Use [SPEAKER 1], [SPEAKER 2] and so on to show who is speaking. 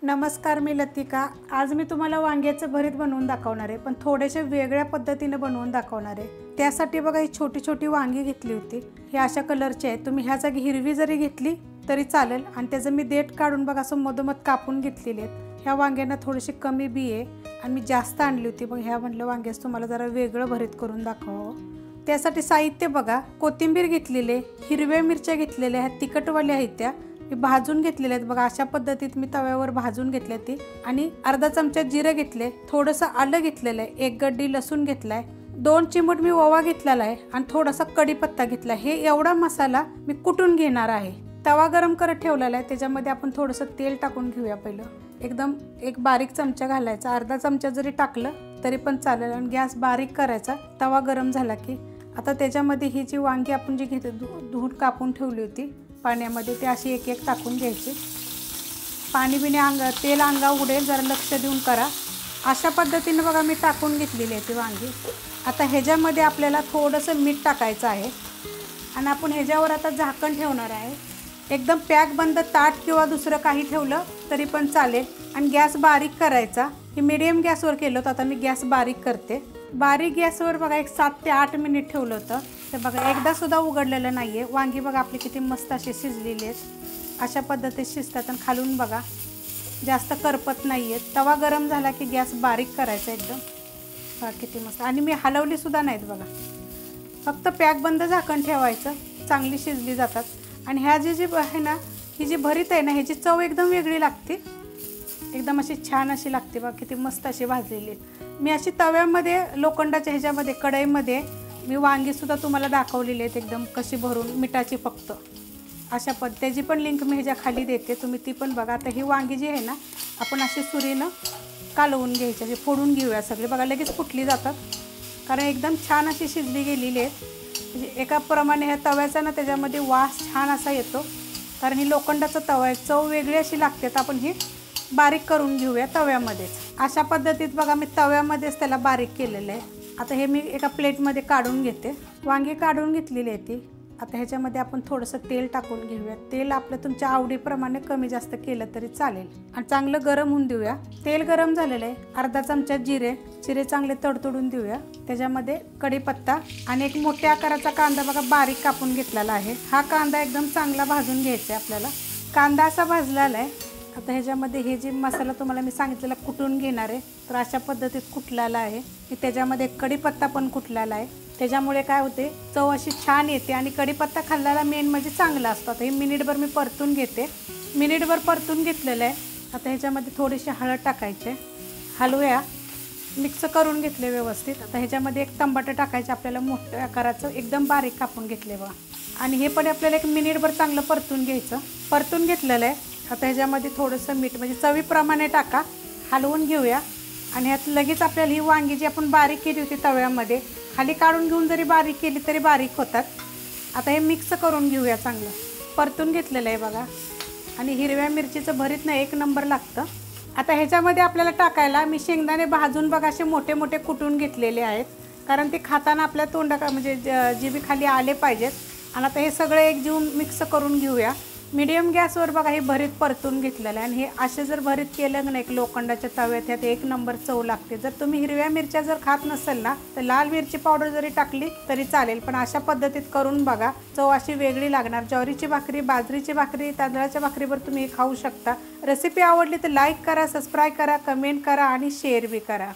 [SPEAKER 1] नमस्कार, मी लतिका। आज मी तुम्हाला वांग्याचं भरीत बनवून दाखवणार आहे, पण थोडेसे वेगळ्या पद्धतीने बनवून दाखवणार आहे। त्यासाठी बघा ही छोटी छोटी वांगी घेतली होती। ही अशा कलरची आहे। तुम्ही ह्या जागी हिरवी जरी घेतली तरी चालेल। आणि त्याचं मी देठ काढून बघा असं मधोमध कापून घेतलेले आहेत। ह्या वांग्यांना थोडीशी कमी बी आहे आणि मी जास्त आणली होती। मग ह्या म्हटलं वांग्यास तुम्हाला जरा वेगळं भरीत करून दाखवावं। त्यासाठी साहित्य बघा, कोथिंबीर घेतलेले, हिरव्या मिरच्या घेतलेल्या आहेत, तिखटवाल्या आहेत त्या मी भाजून घेतलेले आहेत। बघा अशा पद्धतीत मी तव्यावर भाजून घेतले ती। आणि अर्धा चमचा जिरे घेतले, थोडंसं आलं घेतलेलं आहे, एक गड्डी लसूण घेतलाय, 2 चिमूट मी ओवा घेतलेला आहे आणि थोडासा कढीपत्ता घेतला। हे एवढा मसाला मी कुटून घेणार आहे। तवा गरम करत ठेवलेला आहे, त्याच्यामध्ये आपण थोडंसं तेल टाकून घेऊया। पहिलं एकदम एक बारीक चमचा घालायचा, अर्धा चमचा जरी टाकलं तरी पण चालेल। आणि गॅस बारीक करायचा। तवा गरम झाला की आता त्याच्यामध्ये ही जी वांगी आपण जी धुवून कापून ठेवली होती पाण्यामध्ये, ते अशी एक एक टाकून घ्यायची। पाणी बिणे तेल अंगा उडेल, जरा लक्ष देऊन करा। अशा पद्धतीने बघा मी टाकून घेतलेली आहे ती वांगी। आता ह्याच्यामध्ये आपल्याला थोडंसं मीठ टाकायचं आहे आणि आपण ह्याच्यावर आता झाकण ठेवणार आहे। एकदम पॅक बंद ताट किंवा दुसरं काही ठेवलं तरी पण चालेल। आणि गॅस बारीक करायचा। हे मीडियम गॅसवर केलं होतं, आता मी गॅस बारीक करते। बारीक गॅसवर बघा एक 7 ते 8 मिनिट ठेवलं होतं। ते बघा एकदा सुद्धा उघडलेलं नाही आहे। वांगी बघा आपली किती मस्त अशी शिजलेली आहेत। अशा पद्धतीत शिजतात आणि खालून बघा जास्त करपत नाही आहेत। तवा गरम झाला की गॅस बारीक करायचा एकदम। बघा किती मस्त। आणि मी हलवली सुद्धा नाहीत बघा, फक्त पॅक बंद झाकण ठेवायचं, चांगली शिजली जातात। आणि ह्या जी आहे ना, ही जी भरीत आहे ना, ह्याची चव एकदम वेगळी लागते, एकदम अशी छान अशी लागते। बघा किती मस्त अशी भाजलेली। मी अशी तव्यामध्ये लोखंडाच्या ह्याच्यामध्ये कढईमध्ये मी वांगीसुद्धा तुम्हाला दाखवलेली आहेत, एकदम कशी भरून मिठाची फक्त अशा त्याची पण लिंक मी ह्याच्या खाली देते, तुम्ही ती पण बघा। आता ही वांगी जी आहे ना, आपण अशी सुरीनं कालवून घ्यायची, अशी फोडून घेऊया सगळे। बघा लगेच फुटली जातात, कारण एकदम छान अशी शिजली गेलेली आहेत। म्हणजे एकाप्रमाणे ह्या तव्याचा ना त्याच्यामध्ये वास छान असा येतो, कारण ही लोखंडाचा तवा आहे, चव वेगळी अशी लागते। तर आपण ही बारीक करून घेऊया तव्यामध्येच। अशा पद्धतीत बघा मी तव्यामध्येच त्याला बारीक केलेलं आहे। आता हे मी एका प्लेटमध्ये काढून घेते। वांगी काढून घेतलेली आहे ती। आता ह्याच्यामध्ये आपण थोडंसं तेल टाकून घेऊया। तेल आपलं तुमच्या आवडीप्रमाणे कमी जास्त केलं तरी चालेल आणि चांगलं गरम होऊन देऊया। तेल गरम झालेलं आहे, अर्धा चमचा जिरे चांगले तडतडून देऊया। त्याच्यामध्ये कढीपत्ता आणि एक मोठ्या आकाराचा कांदा बघा बारीक कापून घेतलेला आहे। हा कांदा एकदम चांगला भाजून घ्यायचा आहे आपल्याला। कांदा असा भाजलेला आहे। आता ह्याच्यामध्ये हे जे मसाला तुम्हाला मी सांगितलेला कुटून घेणार आहे, तर अशा पद्धतीत कुटलेला आहे। की त्याच्यामध्ये कढीपत्ता पण कुटलेला आहे, त्याच्यामुळे काय होते चव अशी छान येते। आणि कढीपत्ता खाल्ल्याला मेन म्हणजे चांगला असतो। आता हे मिनिटभर मी परतून घेते, मिनिटभर परतून घेतलेलं आहे। आता ह्याच्यामध्ये थोडीशी हळद टाकायचे, हलवूया, मिक्स करून घेतले व्यवस्थित। आता ह्याच्यामध्ये एक टमाटर टाकायचे आपल्याला मोठ्या आकाराचं, एकदम बारीक कापून घेतले बघा। आणि हे पण आपल्याला एक मिनिटभर चांगलं परतून घ्यायचं। परतून घेतलेलं आहे। आता ह्याच्यामध्ये थोडंसं मीठ म्हणजे चवीप्रमाणे टाका, हलवून घेऊया। आणि ह्यात लगेच आपल्याला ही वांगी जी आपण बारीक केली होती तव्यामध्ये, खाली काढून घेऊन जरी बारीक केली तरी बारीक होतात। आता हे मिक्स करून घेऊया, चांगलं परतून घेतलेलं आहे बघा। आणि हिरव्या मिरचीचं भरीत ना एक नंबर लागतं। आता ह्याच्यामध्ये आपल्याला टाकायला मी शेंगदाणे भाजून बघा असे मोठे मोठे कुटून घेतलेले आहेत, कारण ते खाताना आपल्या तोंडा म्हणजे जिभे खाली आले पाहिजेत। आणि आता हे सगळं एक जीव मिक्स करून घेऊया। मीडियम गॅसवर बघा हे भरीत परतून घेतलेलं आहे। आणि हे असे जर भरीत केलं ना एक लोखंडाच्या तव्यात, ह्यात एक नंबर चव लागते। जर तुम्ही हिरव्या मिरच्या जर खात नसेल ना, तर लाल मिरची पावडर जरी टाकली तरी चालेल, पण अशा पद्धतीत करून बघा, चव अशी वेगळी लागणार। ज्वारीची भाकरी, बाजरीची भाकरी, तांदळाच्या भाकरीवर तुम्ही हे खाऊ शकता। रेसिपी आवडली तर लाईक करा, सबस्क्राईब करा, कमेंट करा आणि शेअर बी करा।